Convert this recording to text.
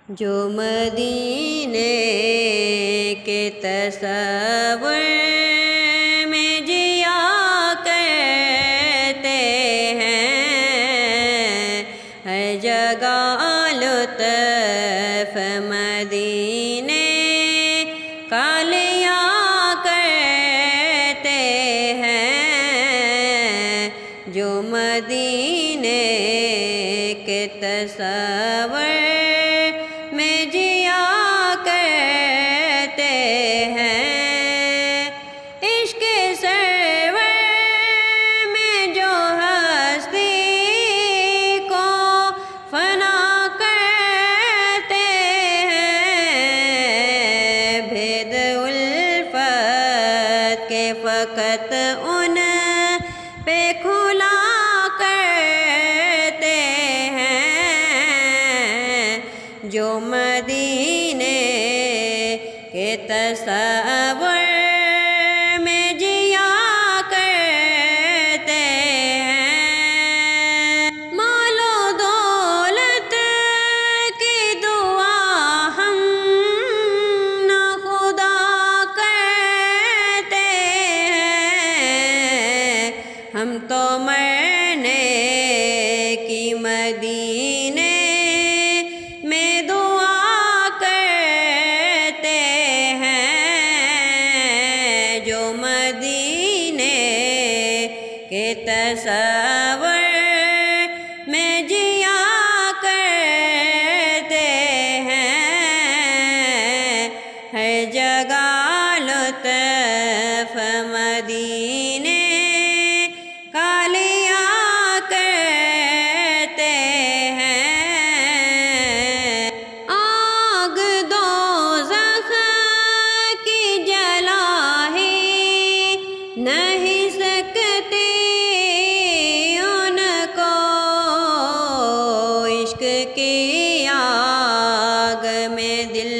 جو مدینے کے تصور میں جیا کرتے ہیں، ہر جگہ لطف مدینے کا لیا کرتے ہیں، جو مدینے کے تصور میں جیا کرتے ہیں، عشق سرور میں جو ہستی کو فنا کرتے ہیں، بھید الفت کے فقط ان پہ کھلا کرتے ہیں، جو مدینے کے تصور میں جیا کرتے ہیں۔ مال و دولت کی دعا ہم نہ خدا کرتے ہیں، ہم تو مرنے کی مدینے میں دعا کرتے ہیں، جو مدینے کے تصور میں جیا کرتے ہیں، ہر جگہ لطف مدینے کا لیا کرتے ہیں۔ آگ دوزخ کی جلا ہی نہیں سکتی ان کو، عشق کی آگ میں دل